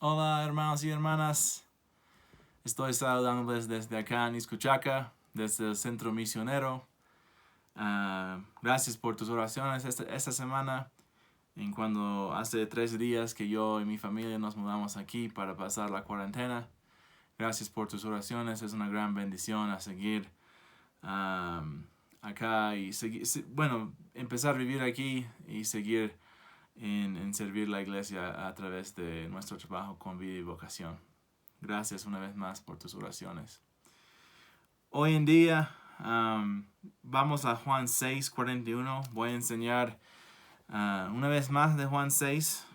Hola hermanos y hermanas, estoy saludándoles desde acá en Iscuchaca, desde el Centro Misionero. Gracias por tus oraciones esta semana, en cuando hace 3 días que yo y mi familia nos mudamos aquí para pasar la cuarentena. Gracias por tus oraciones, es una gran bendición a seguir acá y empezar a vivir aquí y seguir en servir la iglesia a través de nuestro trabajo con vida y vocación. Gracias una vez más por tus oraciones. Hoy en día vamos a Juan 6:41. Voy a enseñar una vez más de Juan 6.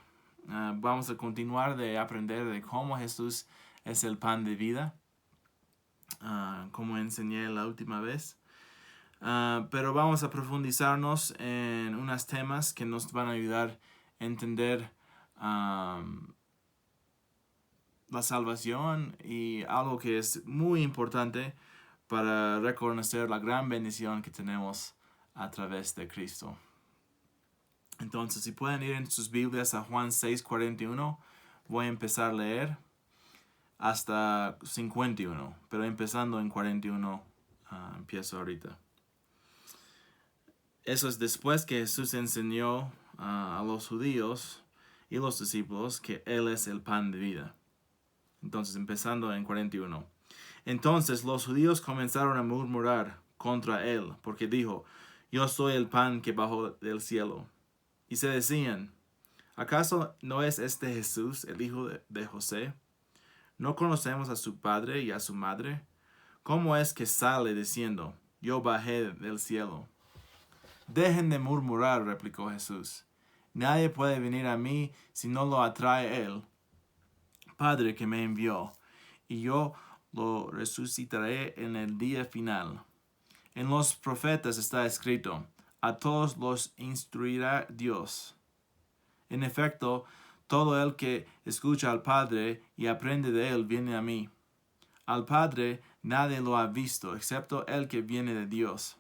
Vamos a continuar de aprender de cómo Jesús es el pan de vida, como enseñé la última vez. Pero vamos a profundizarnos en unos temas que nos van a ayudar a entender la salvación y algo que es muy importante para reconocer la gran bendición que tenemos a través de Cristo. Entonces, si pueden ir en sus Biblias a Juan 6:41, voy a empezar a leer hasta 51, pero empezando en 41, empiezo ahorita. Eso es después que Jesús enseñó a los judíos y los discípulos que Él es el pan de vida. Entonces, empezando en 41. Entonces los judíos comenzaron a murmurar contra Él, porque dijo, yo soy el pan que bajó del cielo. Y se decían, ¿acaso no es este Jesús el hijo de José? ¿No conocemos a su padre y a su madre? ¿Cómo es que sale diciendo, yo bajé del cielo? Dejen de murmurar, replicó Jesús. Nadie puede venir a mí si no lo atrae Él, Padre que me envió, y yo lo resucitaré en el día final. En los profetas está escrito, a todos los instruirá Dios. En efecto, todo el que escucha al Padre y aprende de Él viene a mí. Al Padre nadie lo ha visto, excepto el que viene de Dios.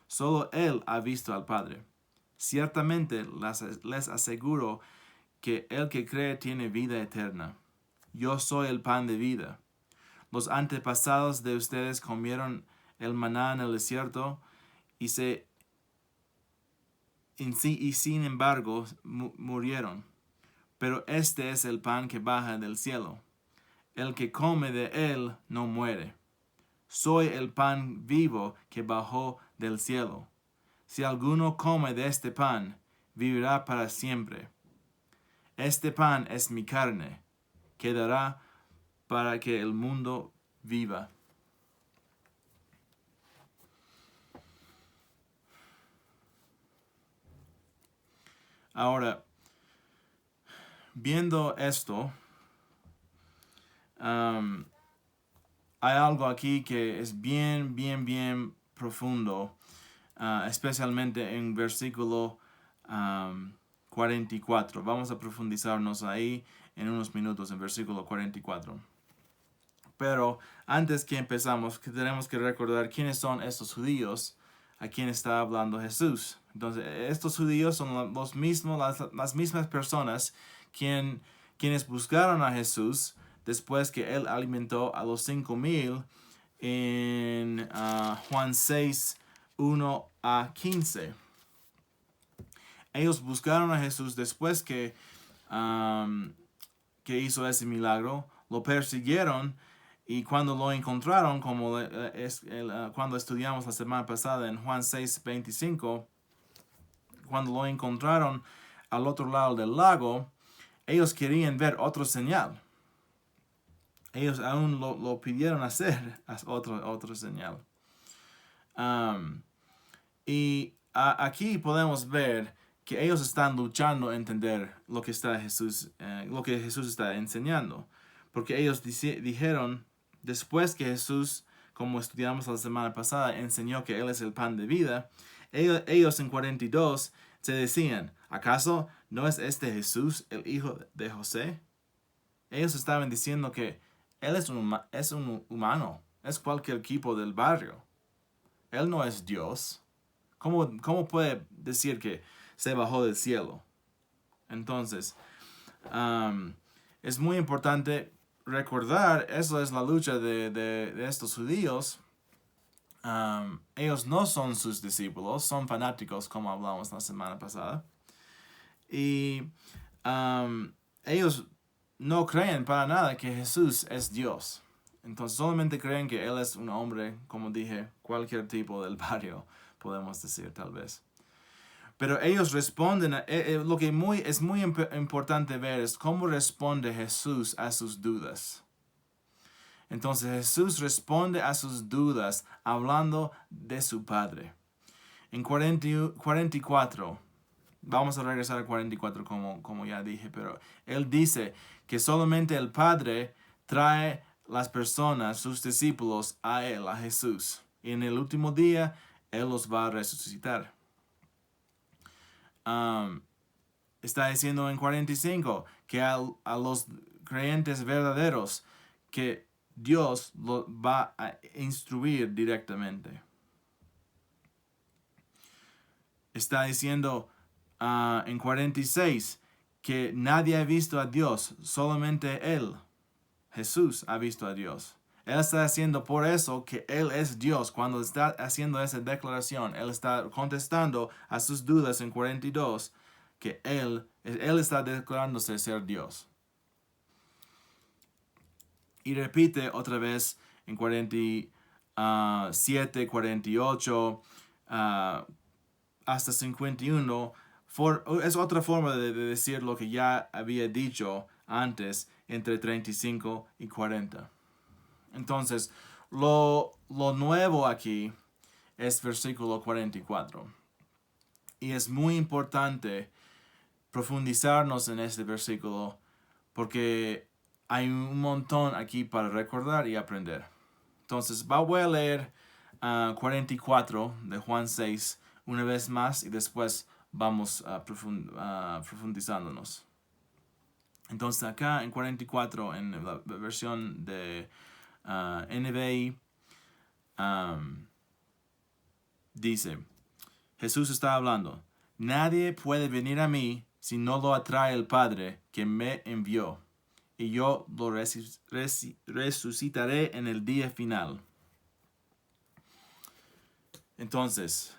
Solo Él ha visto al Padre. Ciertamente les aseguro que el que cree tiene vida eterna. Yo soy el pan de vida. Los antepasados de ustedes comieron el maná en el desierto y sin embargo murieron. Pero este es el pan que baja del cielo. El que come de él no muere. Soy el pan vivo que bajó del cielo. Si alguno come de este pan, vivirá para siempre. Este pan es mi carne, que dará para que el mundo viva. Ahora, viendo esto, hay algo aquí que es bien profundo, especialmente en versículo 44. Vamos a profundizarnos ahí en unos minutos, en versículo 44. Pero antes que empezamos, tenemos que recordar quiénes son estos judíos a quien está hablando Jesús. Entonces, estos judíos son las mismas personas quienes buscaron a Jesús después que Él alimentó a los 5,000 en Juan 6:1-15. Ellos buscaron a Jesús después que hizo ese milagro, lo persiguieron. Y cuando lo encontraron, como cuando estudiamos la semana pasada en Juan 6:25, cuando lo encontraron al otro lado del lago, ellos querían ver otro señal. Ellos aún lo pidieron hacer otro señal. Aquí podemos ver que ellos están luchando a entender lo que Jesús está enseñando. Porque ellos dijeron, después que Jesús, como estudiamos la semana pasada, enseñó que Él es el pan de vida, ellos en 42 se decían, ¿acaso no es este Jesús el hijo de José? Ellos estaban diciendo que Él es un humano, es cualquier equipo del barrio. Él no es Dios. ¿Cómo puede decir que se bajó del cielo? Entonces, es muy importante recordar, eso es la lucha de estos judíos. Ellos no son sus discípulos, son fanáticos, como hablamos la semana pasada. Y ellos no creen para nada que Jesús es Dios. Entonces solamente creen que Él es un hombre, como dije, cualquier tipo del barrio, podemos decir tal vez. Pero ellos responden, lo que es muy importante ver es cómo responde Jesús a sus dudas. Entonces Jesús responde a sus dudas hablando de su Padre. En 44, vamos a regresar al 44 como ya dije, pero Él dice que solamente el Padre trae las personas, sus discípulos, a Él, a Jesús. Y en el último día, Él los va a resucitar. Está diciendo en 45 que a los creyentes verdaderos que Dios los va a instruir directamente. Está diciendo en 46 que nadie ha visto a Dios, solamente Él, Jesús, ha visto a Dios. Él está haciendo por eso que Él es Dios. Cuando está haciendo esa declaración, Él está contestando a sus dudas en 42, que Él está declarándose ser Dios. Y repite otra vez en 47, 48, hasta 51. Es otra forma de decir lo que ya había dicho antes entre 35 y 40. Entonces, lo nuevo aquí es versículo 44. Y es muy importante profundizarnos en este versículo porque hay un montón aquí para recordar y aprender. Entonces, voy a leer 44 de Juan 6 una vez más y después vamos profundizándonos. Entonces, acá en 44, en la versión de NBI, dice, Jesús está hablando, nadie puede venir a mí si no lo atrae el Padre que me envió, y yo lo resucitaré en el día final. Entonces,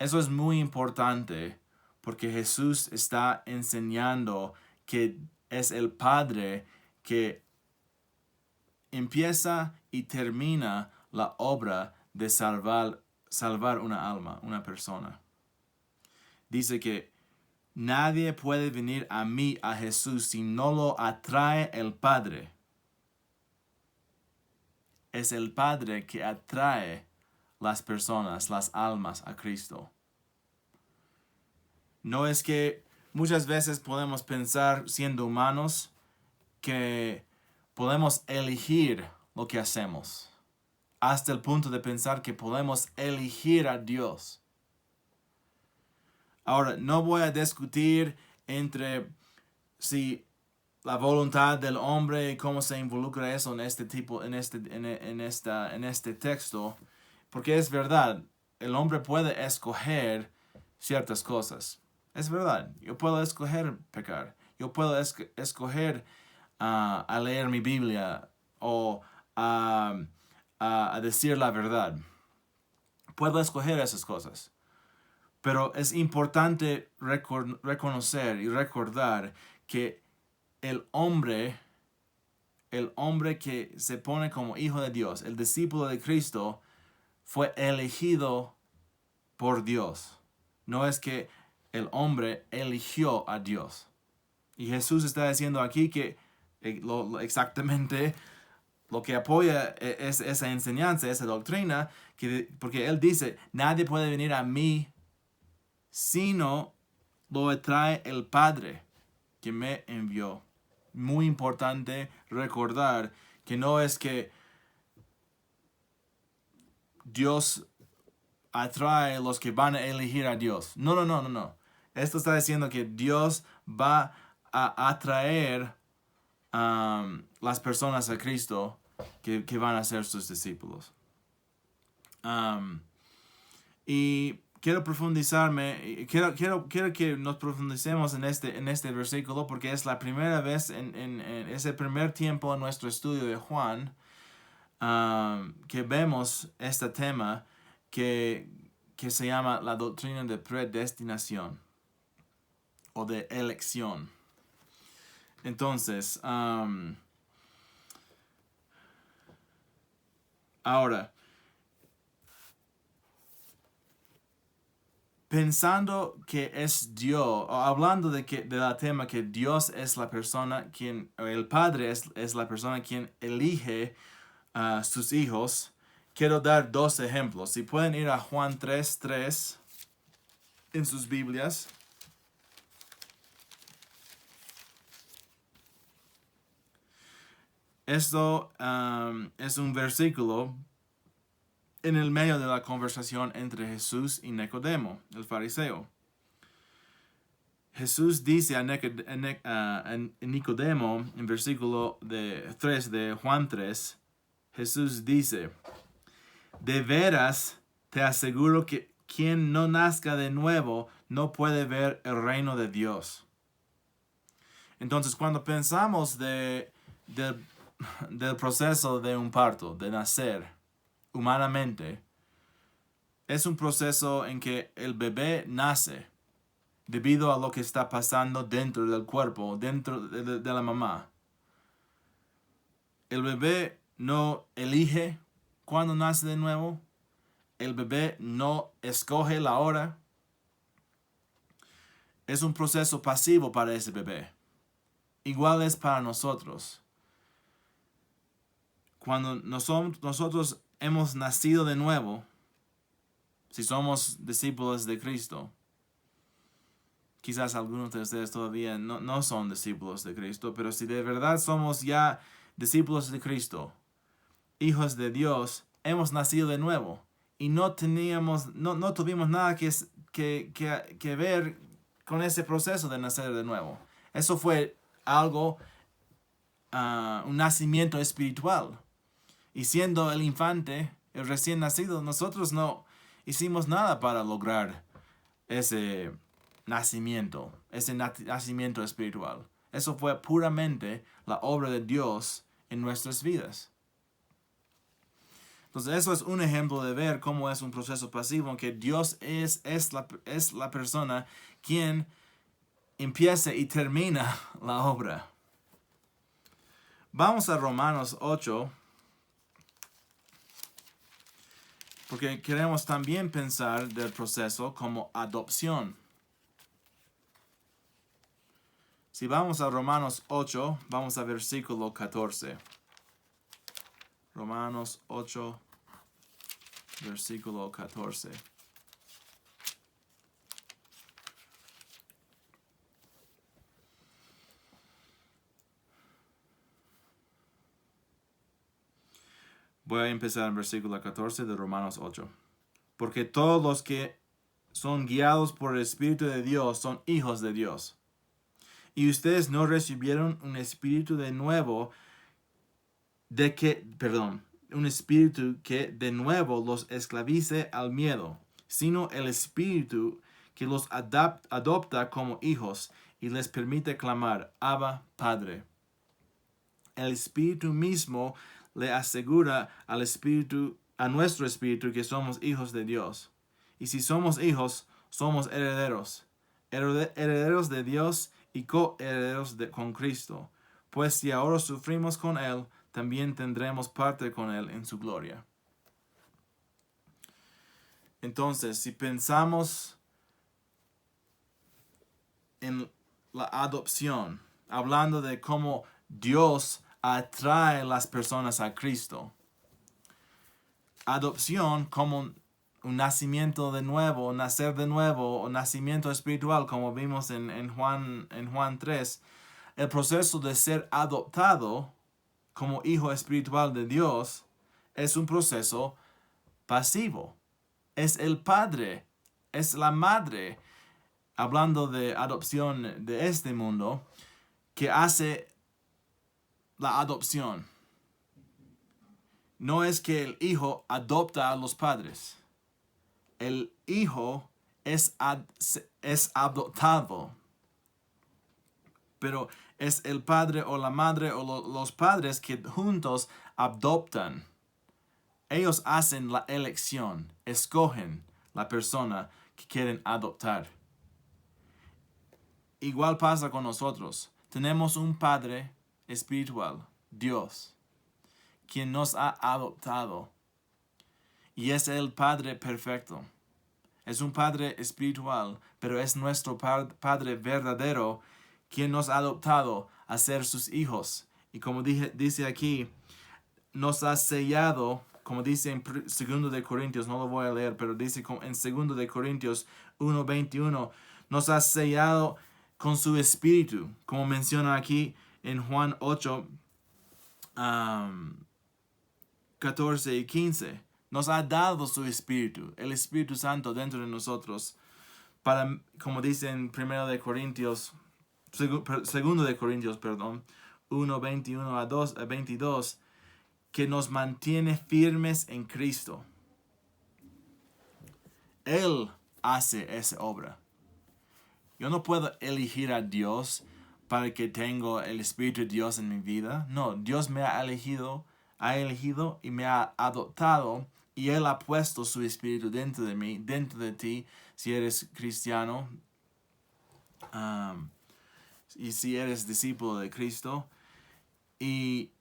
eso es muy importante porque Jesús está enseñando que es el Padre que empieza y termina la obra de salvar una alma, una persona. Dice que nadie puede venir a mí, a Jesús, si no lo atrae el Padre. Es el Padre que atrae las personas, las almas a Cristo. No es que muchas veces podemos pensar, siendo humanos, que podemos elegir lo que hacemos, hasta el punto de pensar que podemos elegir a Dios. Ahora, no voy a discutir entre si la voluntad del hombre y cómo se involucra eso en este texto, porque es verdad, el hombre puede escoger ciertas cosas. Es verdad, yo puedo escoger pecar, yo puedo escoger a leer mi Biblia o a decir la verdad. Puedo escoger esas cosas. Pero es importante reconocer y recordar que el hombre que se pone como hijo de Dios, el discípulo de Cristo, fue elegido por Dios. No es que el hombre eligió a Dios. Y Jesús está diciendo aquí que exactamente lo que apoya es esa enseñanza, esa doctrina, porque Él dice, nadie puede venir a mí sino lo atrae el Padre que me envió. Muy importante recordar que no es que Dios atrae a los que van a elegir a Dios. No. Esto está diciendo que Dios va a atraer las personas a Cristo que van a ser sus discípulos. Y quiero profundizarme, quiero que nos profundicemos en este versículo porque es la primera vez, es el primer tiempo en nuestro estudio de Juan que vemos este tema que se llama la doctrina de predestinación o de elección. Entonces, ahora, pensando que es Dios, o hablando de la tema que Dios es la persona quien, el Padre es la persona quien elige a sus hijos, quiero dar dos ejemplos. Si pueden ir a Juan 3:3 en sus Biblias. Esto es un versículo en el medio de la conversación entre Jesús y Nicodemo, el fariseo. Jesús dice a Nicodemo, en versículo 3 de Juan 3, Jesús dice, de veras te aseguro que quien no nazca de nuevo no puede ver el reino de Dios. Entonces, cuando pensamos del proceso de un parto, de nacer humanamente, es un proceso en que el bebé nace debido a lo que está pasando dentro del cuerpo, dentro de la mamá. El bebé no elige cuándo nace de nuevo. El bebé no escoge la hora. Es un proceso pasivo para ese bebé. Igual es para nosotros. Cuando nosotros hemos nacido de nuevo, si somos discípulos de Cristo, quizás algunos de ustedes todavía no son discípulos de Cristo, pero si de verdad somos ya discípulos de Cristo, hijos de Dios, hemos nacido de nuevo y no tuvimos nada que ver con ese proceso de nacer de nuevo. Eso fue algo, un nacimiento espiritual. Y siendo el infante, el recién nacido, nosotros no hicimos nada para lograr ese nacimiento espiritual. Eso fue puramente la obra de Dios en nuestras vidas. Entonces eso es un ejemplo de ver cómo es un proceso pasivo en que Dios es la persona quien empieza y termina la obra. Vamos a Romanos 8. Porque queremos también pensar del proceso como adopción. Si vamos a Romanos 8, vamos a versículo 14. Romanos 8, versículo 14. Voy a empezar en versículo 14 de Romanos 8. Porque todos los que son guiados por el Espíritu de Dios son hijos de Dios. Y ustedes no recibieron un espíritu de nuevo un espíritu que de nuevo los esclavice al miedo, sino el espíritu que los adopta como hijos y les permite clamar, Abba, Padre. El espíritu mismo le asegura a nuestro espíritu que somos hijos de Dios. Y si somos hijos, somos herederos, herederos de Dios y coherederos con Cristo. Pues si ahora sufrimos con Él, también tendremos parte con Él en su gloria. Entonces, si pensamos en la adopción, hablando de cómo Dios atrae a las personas a Cristo. Adopción como un nacimiento de nuevo, nacer de nuevo, o nacimiento espiritual, como vimos en Juan 3. El proceso de ser adoptado como hijo espiritual de Dios es un proceso pasivo. Es el padre, es la madre, hablando de adopción de este mundo, que hace la adopción. No es que el hijo adopta a los padres. El hijo es adoptado. Pero es el padre o la madre o los padres que juntos adoptan. Ellos hacen la elección, escogen la persona que quieren adoptar. Igual pasa con nosotros. Tenemos un Padre espiritual, Dios, quien nos ha adoptado. Y es el Padre perfecto. Es un Padre espiritual, pero es nuestro Padre verdadero, quien nos ha adoptado a ser sus hijos. Y como dice aquí, nos ha sellado, como dice en 2 de Corintios, no lo voy a leer, pero dice en 2 de Corintios 1:21, nos ha sellado con su espíritu, como menciona aquí en Juan 8, 14 y 15. Nos ha dado su espíritu, el Espíritu Santo dentro de nosotros, para, como dice en 2 de Corintios, 2 de Corintios, 1:21 a 22, que nos mantiene firmes en Cristo. Él hace esa obra. Yo no puedo elegir a Dios para que tenga el Espíritu de Dios en mi vida. No, Dios me ha elegido y me ha adoptado, y Él ha puesto su Espíritu dentro de mí, dentro de ti, si eres cristiano, y si eres discípulo de Cristo. Y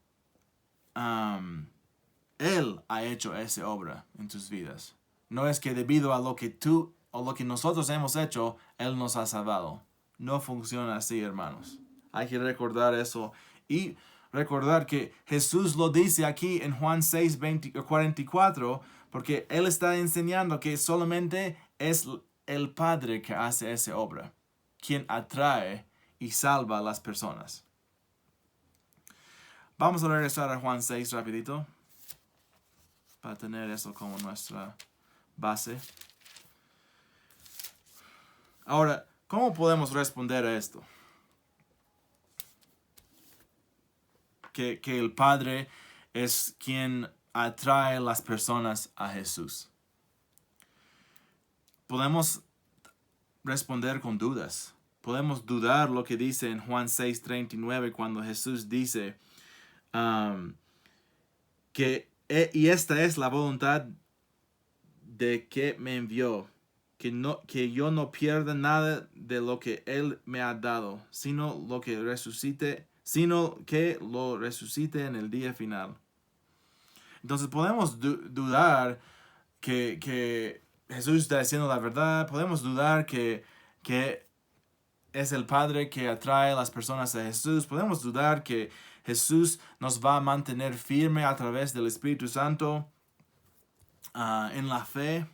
Él ha hecho esa obra en tus vidas. No es que debido a lo que tú o lo que nosotros hemos hecho, Él nos ha salvado. No funciona así, hermanos. Hay que recordar eso. Y recordar que Jesús lo dice aquí en Juan 6:44, porque Él está enseñando que solamente es el Padre que hace esa obra, quien atrae y salva a las personas. Vamos a regresar a Juan 6 rapidito, para tener eso como nuestra base. Ahora, ¿cómo podemos responder a esto? Que el Padre es quien atrae a las personas a Jesús. Podemos responder con dudas. Podemos dudar lo que dice en Juan 6:39 cuando Jesús dice y esta es la voluntad de que me envió, que yo no pierda nada de lo que Él me ha dado, sino que lo resucite en el día final. Entonces podemos dudar que Jesús está diciendo la verdad. Podemos dudar que es el Padre que atrae a las personas a Jesús. Podemos dudar que Jesús nos va a mantener firme a través del Espíritu Santo en la fe.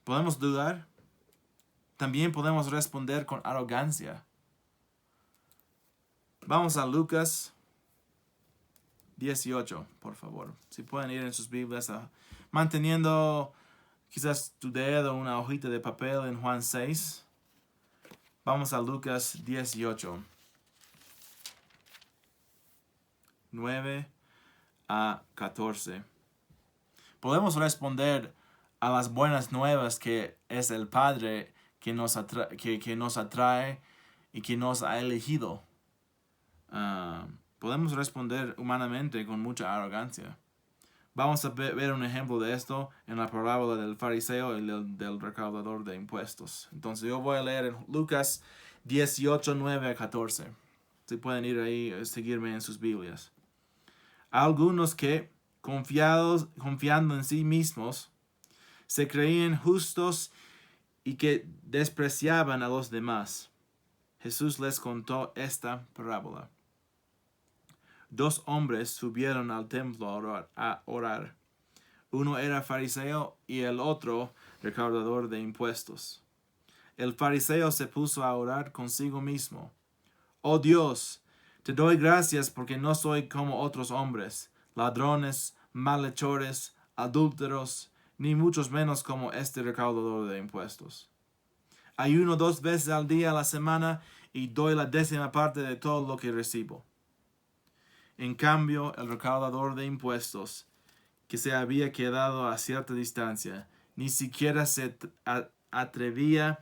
Podemos dudar. También podemos responder con arrogancia. Vamos a Lucas 18, por favor. Si pueden ir en sus Biblias, manteniendo quizás tu dedo, una hojita de papel en Juan 6. Vamos a Lucas 18. 9 a 14. Podemos responder a las buenas nuevas que es el Padre que nos atrae y que nos ha elegido. Podemos responder humanamente con mucha arrogancia. Vamos a ver un ejemplo de esto en la parábola del fariseo y del recaudador de impuestos. Entonces yo voy a leer en Lucas 18, 9 a 14. Si pueden ir ahí y seguirme en sus Biblias. Algunos que, confiando en sí mismos, se creían justos y que despreciaban a los demás. Jesús les contó esta parábola. 2 hombres subieron al templo a orar. Uno era fariseo y el otro recaudador de impuestos. El fariseo se puso a orar consigo mismo. Oh Dios, te doy gracias porque no soy como otros hombres, ladrones, malhechores, adúlteros, ni muchos menos como este recaudador de impuestos. Ayuno 2 veces al día a la semana y doy la 10ª parte de todo lo que recibo. En cambio, el recaudador de impuestos, que se había quedado a cierta distancia, Ni siquiera se atrevía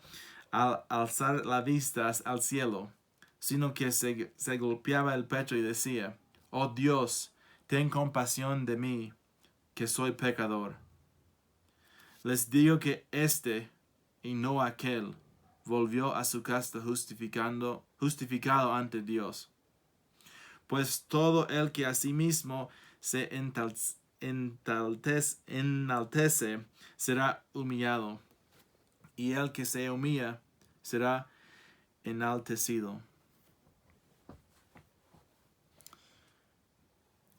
a alzar la vista al cielo, sino que se golpeaba el pecho y decía: Oh Dios, ten compasión de mí, que soy pecador. Les digo que y no aquel, volvió a su casa justificado ante Dios. Pues todo el que a sí mismo se enaltece será humillado, y el que se humilla será enaltecido.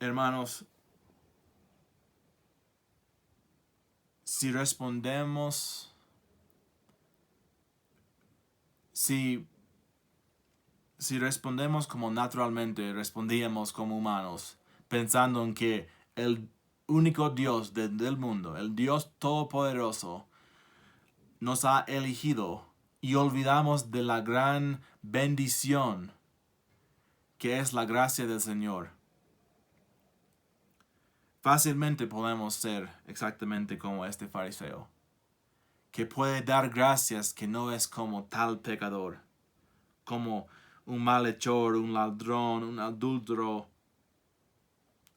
Hermanos, si respondemos como naturalmente respondíamos como humanos, pensando en que el único Dios del mundo, el Dios todopoderoso, nos ha elegido y olvidamos de la gran bendición que es la gracia del Señor, fácilmente podemos ser exactamente como este fariseo, que puede dar gracias que no es como tal pecador, como un malhechor, un ladrón, un adúltero,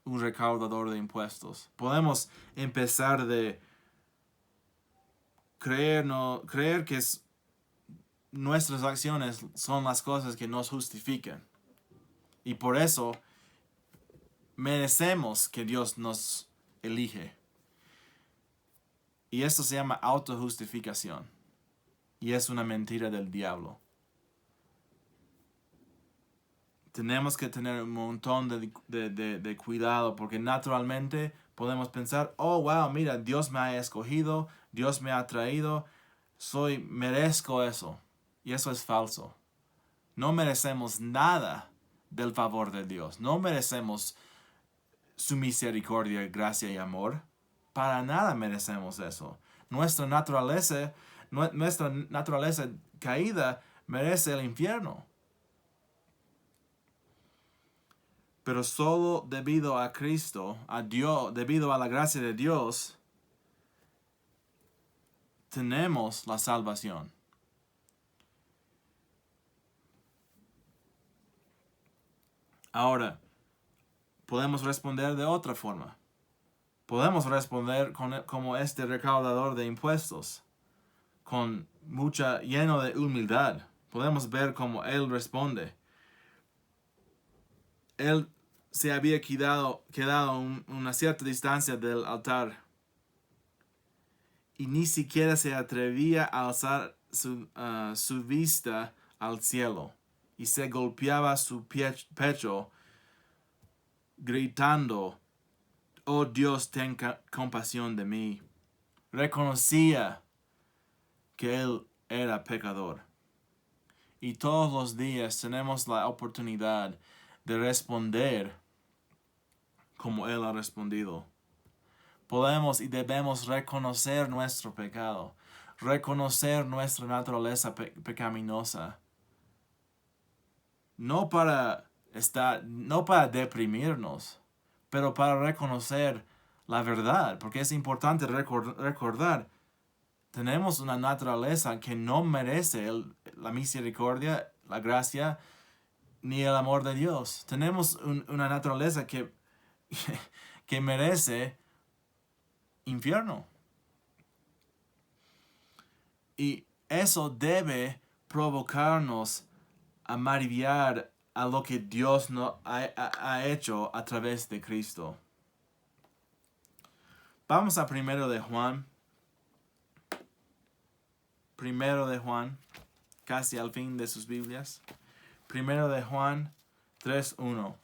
un recaudador de impuestos. Podemos empezar de creer que nuestras acciones son las cosas que nos justifican. Y por eso merecemos que Dios nos elige. Y esto se llama autojustificación. Y es una mentira del diablo. Tenemos que tener un montón de cuidado, porque naturalmente podemos pensar: oh wow, mira, Dios me ha escogido, Dios me ha traído, merezco eso. Y eso es falso. No merecemos nada del favor de Dios. No merecemos su misericordia, gracia y amor. Para nada merecemos eso. Nuestra naturaleza caída merece el infierno. Pero solo debido a Cristo, a Dios, debido a la gracia de Dios, tenemos la salvación. Ahora, podemos responder de otra forma. Podemos responder como este recaudador de impuestos, lleno de humildad. Podemos ver cómo él responde. Él se había quedado a una cierta distancia del altar y ni siquiera se atrevía a alzar su vista al cielo, y se golpeaba su pecho gritando: Oh Dios, ten compasión de mí. Reconocía que él era pecador. Y todos los días tenemos la oportunidad de responder como él ha respondido. Podemos y debemos reconocer nuestro pecado, reconocer nuestra naturaleza pecaminosa. No para deprimirnos, pero para reconocer la verdad, porque es importante recordar: tenemos una naturaleza que no merece la misericordia, la gracia, ni el amor de Dios. Tenemos una naturaleza que merece infierno. Y eso debe provocarnos a maravillar a lo que Dios ha hecho a través de Cristo. Vamos a Primero de Juan, casi al fin de sus Biblias. Primero de Juan 3:1.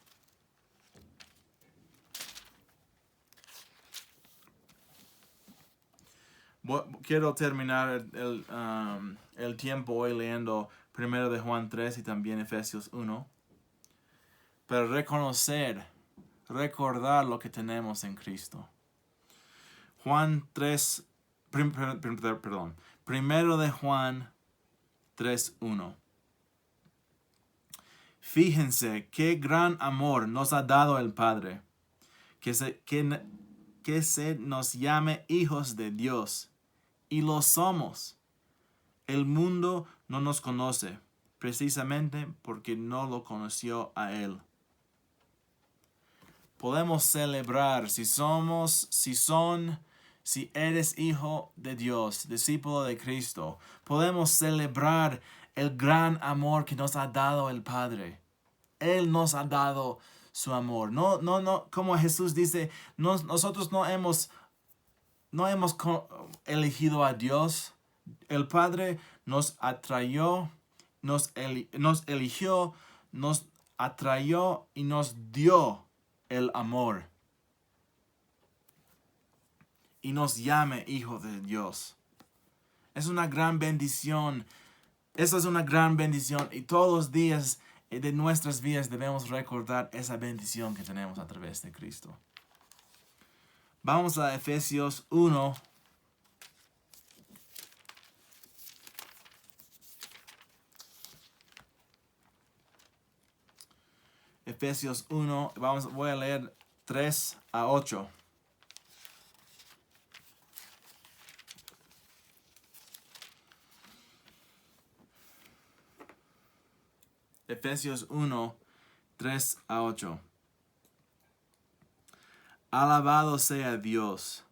Quiero terminar el tiempo hoy leyendo Primero de Juan 3 y también Efesios 1. Pero recordar lo que tenemos en Cristo. Juan 3, perdón. Primero de Juan 3:1. Fíjense qué gran amor nos ha dado el Padre, que se nos llame hijos de Dios, y lo somos. El mundo no nos conoce, precisamente porque no lo conoció a Él. Podemos celebrar si eres hijo de Dios, discípulo de Cristo. Podemos celebrar el gran amor que nos ha dado el Padre. Él nos ha dado su amor. No, como Jesús dice, nosotros no hemos elegido a Dios. El Padre nos atrayó, nos eligió, nos atrayó y nos dio el amor. Y nos llame hijo de Dios. Es una gran bendición. Esa es una gran bendición. Y todos los días de nuestras vidas debemos recordar esa bendición que tenemos a través de Cristo. Vamos a Efesios 1. Efesios 1, voy a leer 3 a 8. Efesios 1, 3 a 8. Alabado sea Dios,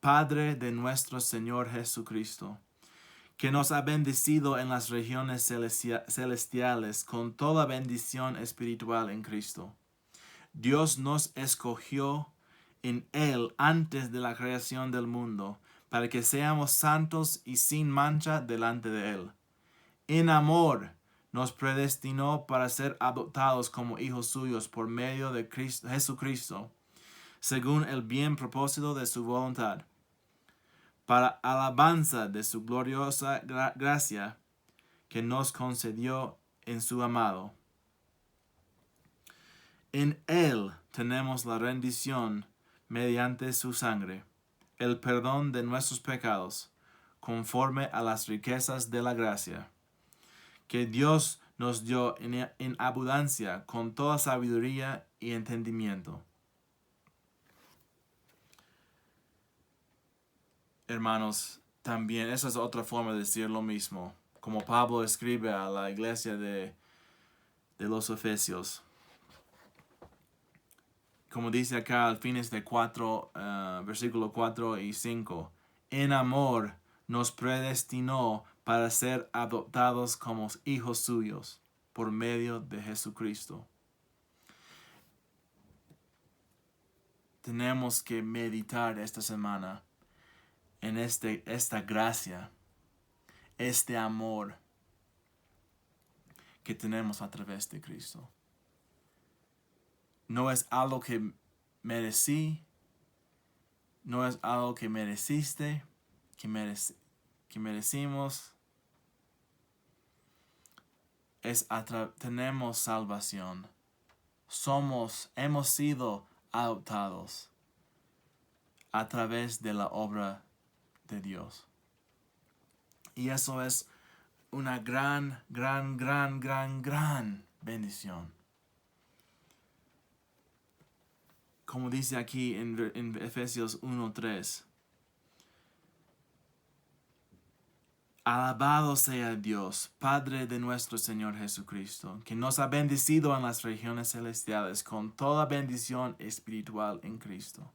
Padre de nuestro Señor Jesucristo, que nos ha bendecido en las regiones celestiales con toda bendición espiritual en Cristo. Dios nos escogió en Él antes de la creación del mundo, para que seamos santos y sin mancha delante de Él. En amor nos predestinó para ser adoptados como hijos suyos por medio de Jesucristo, según el bien propósito de su voluntad, para alabanza de su gloriosa gracia que nos concedió en su amado. En Él tenemos la rendición mediante su sangre, el perdón de nuestros pecados, conforme a las riquezas de la gracia, que Dios nos dio en abundancia con toda sabiduría y entendimiento. Hermanos, también esa es otra forma de decir lo mismo, como Pablo escribe a la iglesia de los Efesios. Como dice acá al fines de versículo 4 y 5, en amor nos predestinó para ser adoptados como hijos suyos por medio de Jesucristo. Tenemos que meditar esta semana en esta gracia, este amor que tenemos a través de Cristo. No es algo que merecí, no es algo que mereciste, que merecimos. Tenemos salvación. Hemos sido adoptados a través de la obra de Dios. Y eso es una gran bendición. Como dice aquí en Efesios 1:3. Alabado sea Dios, Padre de nuestro Señor Jesucristo, que nos ha bendecido en las regiones celestiales con toda bendición espiritual en Cristo.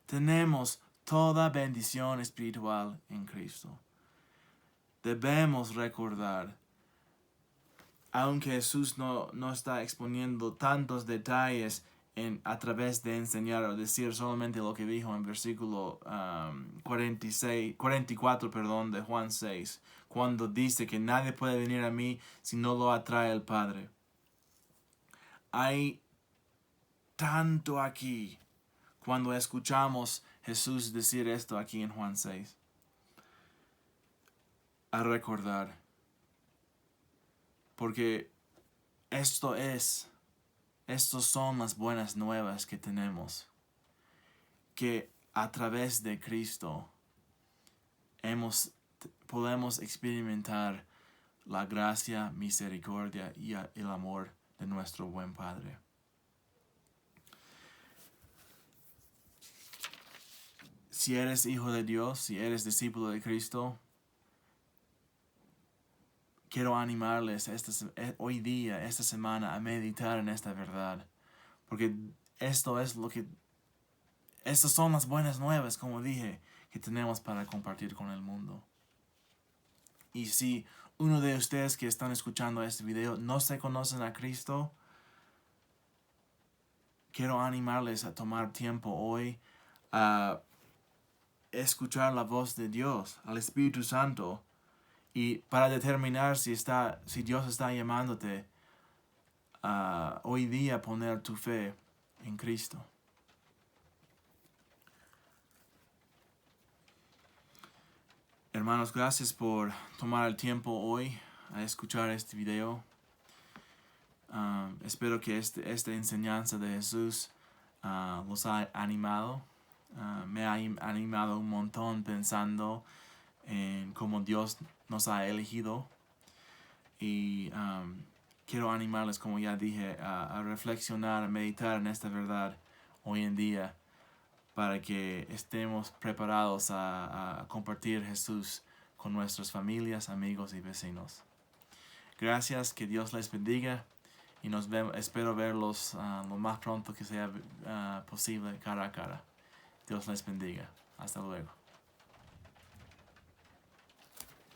Tenemos toda bendición espiritual en Cristo. Debemos recordar, aunque Jesús no está exponiendo tantos detalles a través de enseñar o decir solamente lo que dijo en versículo 44 de Juan 6, cuando dice que nadie puede venir a mí si no lo atrae el Padre. Hay tanto aquí cuando escuchamos Jesús decir esto aquí en Juan 6. A recordar. Porque estas son las buenas nuevas que tenemos. Que a través de Cristo podemos experimentar la gracia, misericordia y el amor de nuestro buen Padre. si eres hijo de Dios, si eres discípulo de Cristo, quiero animarles hoy día, esta semana, a meditar en esta verdad. Porque estas son las buenas nuevas, como dije, que tenemos para compartir con el mundo. Y si uno de ustedes que están escuchando este video no se conocen a Cristo, quiero animarles a tomar tiempo hoy a escuchar la voz de Dios, al Espíritu Santo, y para determinar si Dios está llamándote a hoy día poner tu fe en Cristo. Hermanos, gracias por tomar el tiempo hoy a escuchar este video. Espero que esta enseñanza de Jesús los ha animado. Me ha animado un montón pensando en cómo Dios nos ha elegido. Y quiero animarles, como ya dije, a reflexionar, a meditar en esta verdad hoy en día, para que estemos preparados a compartir Jesús con nuestras familias, amigos y vecinos. Gracias, que Dios les bendiga y espero verlos lo más pronto que sea posible, cara a cara. Dios les bendiga. Hasta luego.